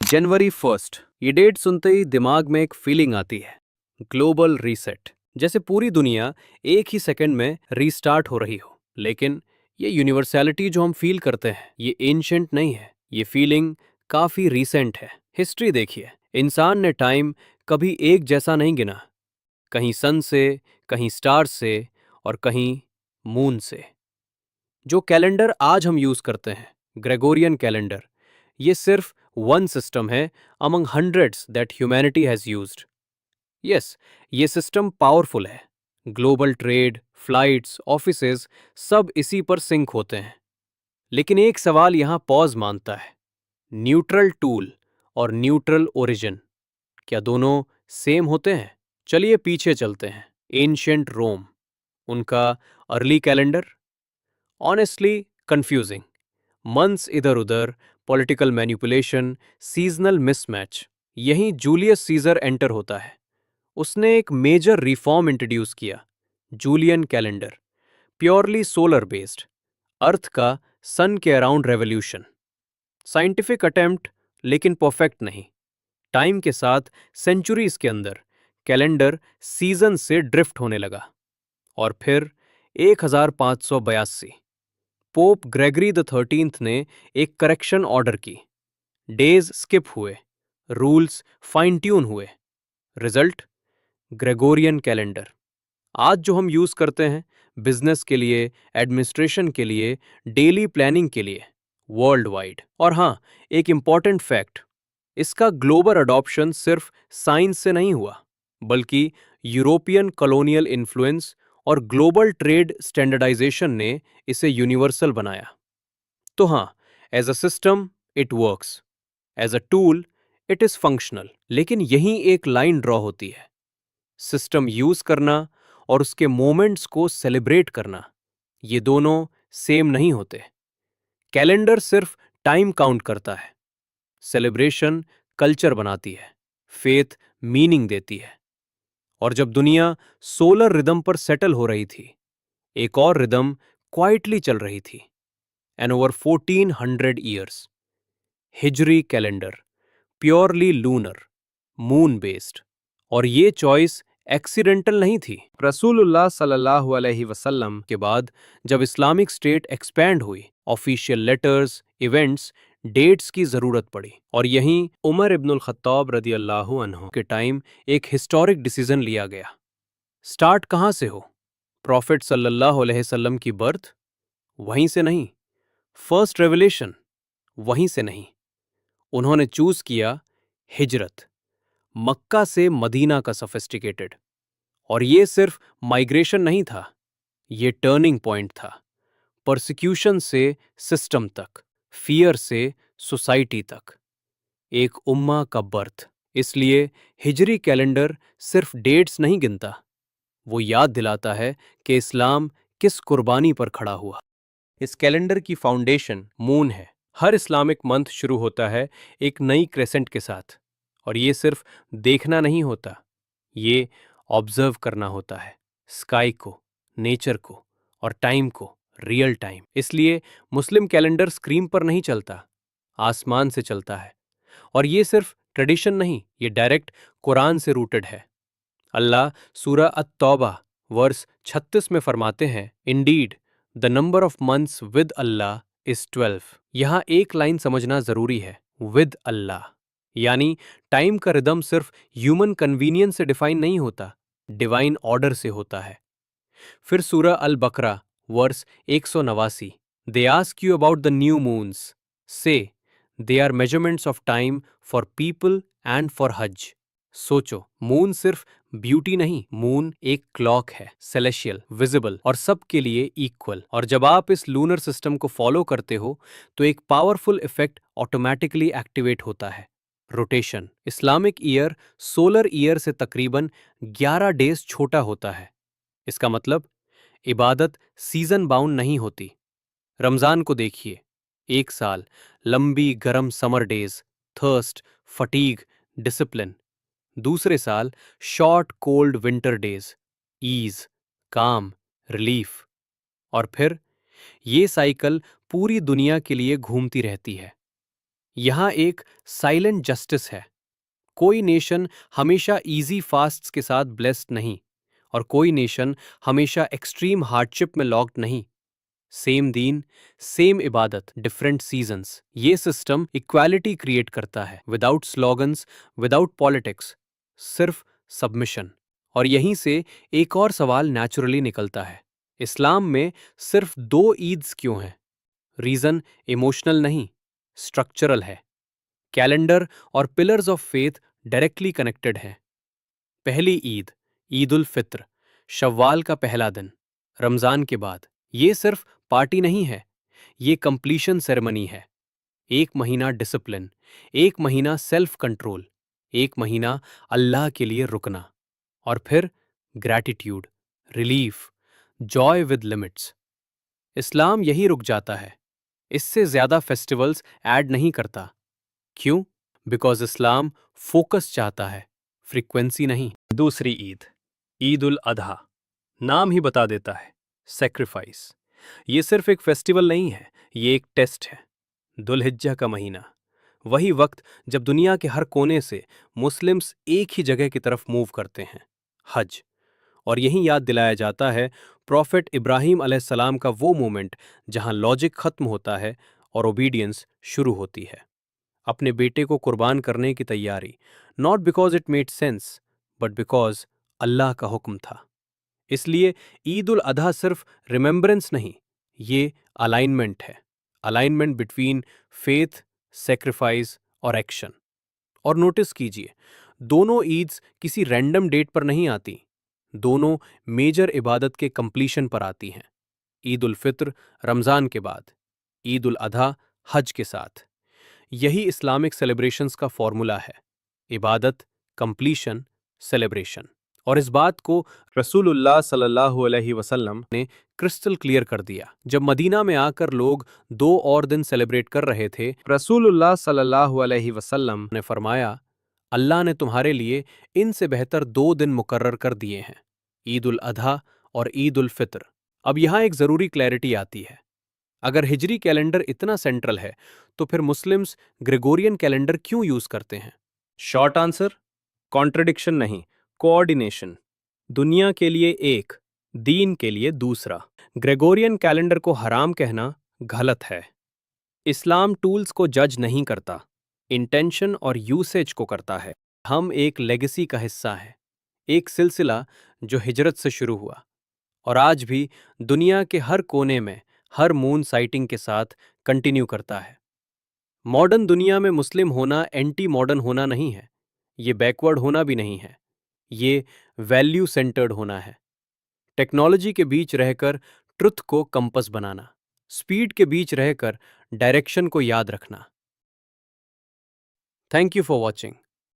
जनवरी 1। ये डेट सुनते ही दिमाग में एक फीलिंग आती है, ग्लोबल रीसेट। जैसे पूरी दुनिया एक ही सेकंड में रीस्टार्ट हो रही हो। लेकिन ये यूनिवर्सैलिटी जो हम फील करते हैं, ये एंशंट नहीं है। ये फीलिंग काफी रीसेंट है। हिस्ट्री देखिए, इंसान ने टाइम कभी एक जैसा नहीं गिना। कहीं सन से, कहीं स्टार से, और कहीं मून से। जो कैलेंडर आज हम यूज करते हैं, ग्रेगोरियन कैलेंडर, ये सिर्फ वन सिस्टम है among hundreds that humanity has used. Yes, ये सिस्टम पावरफुल है। ग्लोबल ट्रेड, फ्लाइट्स, ऑफिसेज सब इसी पर सिंक होते हैं। लेकिन एक सवाल यहां पॉज मांगता है, न्यूट्रल टूल और न्यूट्रल ओरिजिन, क्या दोनों सेम होते हैं? चलिए पीछे चलते हैं। एंशियंट रोम, उनका early calendar honestly confusing. Months इधर उधर, पॉलिटिकल मैनिपुलेशन, सीजनल मिसमैच। यहीं जूलियस सीजर एंटर होता है। उसने एक मेजर रिफॉर्म इंट्रोड्यूस किया, Julian calendar, purely solar based, earth का सन के अराउंड रेवोल्यूशन। साइंटिफिक अटेम्प्ट, लेकिन परफेक्ट नहीं। टाइम के साथ सेंचुरीज के अंदर कैलेंडर सीजन से ड्रिफ्ट होने लगा। और फिर 1582 पोप ग्रेगरी द 13th ने एक करेक्शन ऑर्डर की। डेज स्किप हुए, रूल्स फाइन ट्यून हुए। Result, Gregorian calendar. आज जो हम यूज करते हैं, बिजनेस के लिए, एडमिनिस्ट्रेशन के लिए, डेली प्लानिंग के लिए, वर्ल्ड वाइड। और हां, एक इंपॉर्टेंट फैक्ट, इसका ग्लोबल अडॉप्शन सिर्फ साइंस से नहीं हुआ, बल्कि यूरोपियन कॉलोनियल इन्फ्लुएंस और ग्लोबल ट्रेड स्टैंडर्डाइजेशन ने इसे यूनिवर्सल बनाया। तो हां, as a system it works, as a tool it is functional. लेकिन यहीं एक लाइन ड्रॉ होती है। सिस्टम यूज करना और उसके मोमेंट्स को सेलिब्रेट करना, ये दोनों सेम नहीं होते। कैलेंडर सिर्फ टाइम काउंट करता है, सेलिब्रेशन कल्चर बनाती है, फेथ मीनिंग देती है। और जब दुनिया सोलर रिदम पर सेटल हो रही थी, एक और रिदम क्वाइटली चल रही थी। And over 1400 years, Hijri calendar, purely lunar, moon based. और ये चॉइस एक्सीडेंटल नहीं थी। रसूलुल्लाह सल्लल्लाहु अलैहि वसल्लम के बाद जब इस्लामिक स्टेट एक्सपैंड हुई, ऑफिशियल लेटर्स, इवेंट्स, डेट्स की जरूरत पड़ी। और यहीं उमर इब्नुल खत्ताब रदी अल्लाहु अन्हु के टाइम एक हिस्टोरिक डिसीजन लिया गया। स्टार्ट कहां से हो? प्रॉफिट सल्लल्लाहु अलैहि वसल्लम की बर्थ? वहीं से नहीं। First revelation? वहीं से नहीं। उन्होंने चूज किया हिजरत, मक्का से मदीना का सोफिस्टिकेटेड। और ये सिर्फ माइग्रेशन नहीं था, ये टर्निंग पॉइंट था। परसिक्यूशन से सिस्टम तक, फियर से सोसाइटी तक, एक उम्मा का बर्थ। इसलिए हिजरी कैलेंडर सिर्फ डेट्स नहीं गिनता, वो याद दिलाता है कि इस्लाम किस कुर्बानी पर खड़ा हुआ। इस कैलेंडर की फाउंडेशन मून है। हर इस्लामिक मंथ शुरू होता है एक नई क्रेसेंट के साथ। और ये सिर्फ देखना नहीं होता, ये ऑब्जर्व करना होता है, स्काई को, नेचर को और टाइम को, रियल टाइम। इसलिए मुस्लिम कैलेंडर स्क्रीन पर नहीं चलता, आसमान से चलता है। और ये सिर्फ ट्रेडिशन नहीं, ये डायरेक्ट कुरान से रूटेड है। अल्लाह सूरा अत-तौबा वर्स 36 में फरमाते हैं, Indeed the number of months with Allah is 12। यहां एक लाइन समझना जरूरी है, विद अल्लाह, यानी टाइम का रिदम सिर्फ ह्यूमन कन्वीनियंस से डिफाइन नहीं होता, डिवाइन ऑर्डर से होता है। फिर सूरा अल बकरा verse 189, they ask you about the new moons, say they are measurements of time for people and for Hajj. सोचो, मून सिर्फ ब्यूटी नहीं, मून एक क्लॉक है, सेलेशियल, विजिबल और सबके लिए इक्वल। और जब आप इस लूनर सिस्टम को फॉलो करते हो, तो एक पावरफुल इफेक्ट ऑटोमेटिकली एक्टिवेट होता है, rotation. Islamic year solar year से तकरीबन 11 डेज छोटा होता है। इसका मतलब इबादत सीजन बाउंड नहीं होती। रमजान को देखिए, एक साल, लंबी गर्म summer days, thirst, fatigue, discipline. दूसरे साल short cold winter days, ease, calm, relief. और फिर ये साइकिल पूरी दुनिया के लिए घूमती रहती है। यहाँ एक साइलेंट जस्टिस है। कोई नेशन हमेशा इजी फास्ट्स के साथ ब्लेस्ड नहीं, और कोई नेशन हमेशा एक्सट्रीम हार्डशिप में लॉक्ड नहीं। सेम दीन, सेम इबादत, डिफरेंट सीजन्स। ये सिस्टम इक्वालिटी क्रिएट करता है, विदाउट स्लोगन्स, विदाउट पॉलिटिक्स, सिर्फ सबमिशन। और यहीं से एक और सवाल नेचुरली निकलता है, इस्लाम में सिर्फ दो ईद्स क्यों हैं? रीजन इमोशनल नहीं, स्ट्रक्चरल है। कैलेंडर और pillars of faith directly connected हैं। पहली ईद, ईद उल फित्र, शव्वाल का पहला दिन, रमजान के बाद। ये सिर्फ पार्टी नहीं है, ये कंप्लीशन सेरेमनी है। एक महीना डिसिप्लिन, एक महीना सेल्फ कंट्रोल, एक महीना अल्लाह के लिए रुकना, और फिर gratitude, relief, joy with limits. इस्लाम यही रुक जाता है, इससे ज्यादा फेस्टिवल्स ऐड नहीं करता। क्यों? बिकॉज इस्लाम फोकस चाहता है, फ्रीक्वेंसी नहीं। दूसरी ईद, ईद उल अधा, नाम ही बता देता है, सेक्रीफाइस। ये सिर्फ एक फेस्टिवल नहीं है, ये एक टेस्ट है। दुल्हिज्जा का महीना, वही वक्त जब दुनिया के हर कोने से मुस्लिम्स एक ही जगह की तरफ मूव करते हैं, हज। और यही याद दिलाया जाता है प्रॉफेट इब्राहिम अलैहिस्सलाम का वो मोमेंट जहां लॉजिक खत्म होता है और ओबीडियंस शुरू होती है। अपने बेटे को कुर्बान करने की तैयारी, not because it made sense, but because अल्लाह का हुक्म था। इसलिए ईद उल अधा सिर्फ रिमेम्बरेंस नहीं, ये अलाइनमेंट है। अलाइनमेंट बिटवीन फेथ, सेक्रीफाइस और एक्शन। और नोटिस कीजिए, दोनों ईद्स किसी रैंडम डेट पर नहीं आती, दोनों मेजर इबादत के कंप्लीशन पर आती हैं। ईद उल फित्र रमजान के बाद, ईद उल अधा हज के साथ। यही इस्लामिक सेलिब्रेशंस का फॉर्मूला है, इबादत, कंप्लीशन, सेलिब्रेशन। और इस बात को रसूलुल्लाह सल्लल्लाहु अलैहि वसल्लम ने क्रिस्टल क्लियर कर दिया। जब मदीना में आकर लोग 2 और दिन सेलिब्रेट कर रहे थे, रसूलुल्लाह सल्लल्लाहु अलैहि वसल्लम ने फरमाया, अल्लाह ने तुम्हारे लिए इनसे बेहतर 2 दिन मुकर्रर कर दिए हैं, ईद उल अधा और ईद उल फित्र। अब यहाँ एक ज़रूरी क्लैरिटी आती है। अगर हिजरी कैलेंडर इतना सेंट्रल है, तो फिर मुस्लिम्स ग्रेगोरियन कैलेंडर क्यों यूज करते हैं? शॉर्ट आंसर, कॉन्ट्रडिक्शन नहीं, कोऑर्डिनेशन। दुनिया के लिए एक, दीन के लिए दूसरा। ग्रेगोरियन कैलेंडर को हराम कहना गलत है। इस्लाम टूल्स को जज नहीं करता, इंटेंशन और यूसेज को करता है। हम एक लेगेसी का हिस्सा हैं, एक सिलसिला जो हिजरत से शुरू हुआ और आज भी दुनिया के हर कोने में हर मून साइटिंग के साथ कंटिन्यू करता है। मॉडर्न दुनिया में मुस्लिम होना एंटी मॉडर्न होना नहीं है, ये बैकवर्ड होना भी नहीं है, ये वैल्यू सेंटर्ड होना है। टेक्नोलॉजी के बीच रहकर ट्रुथ को कंपस बनाना, स्पीड के बीच रहकर डायरेक्शन को याद रखना। Thank you for watching.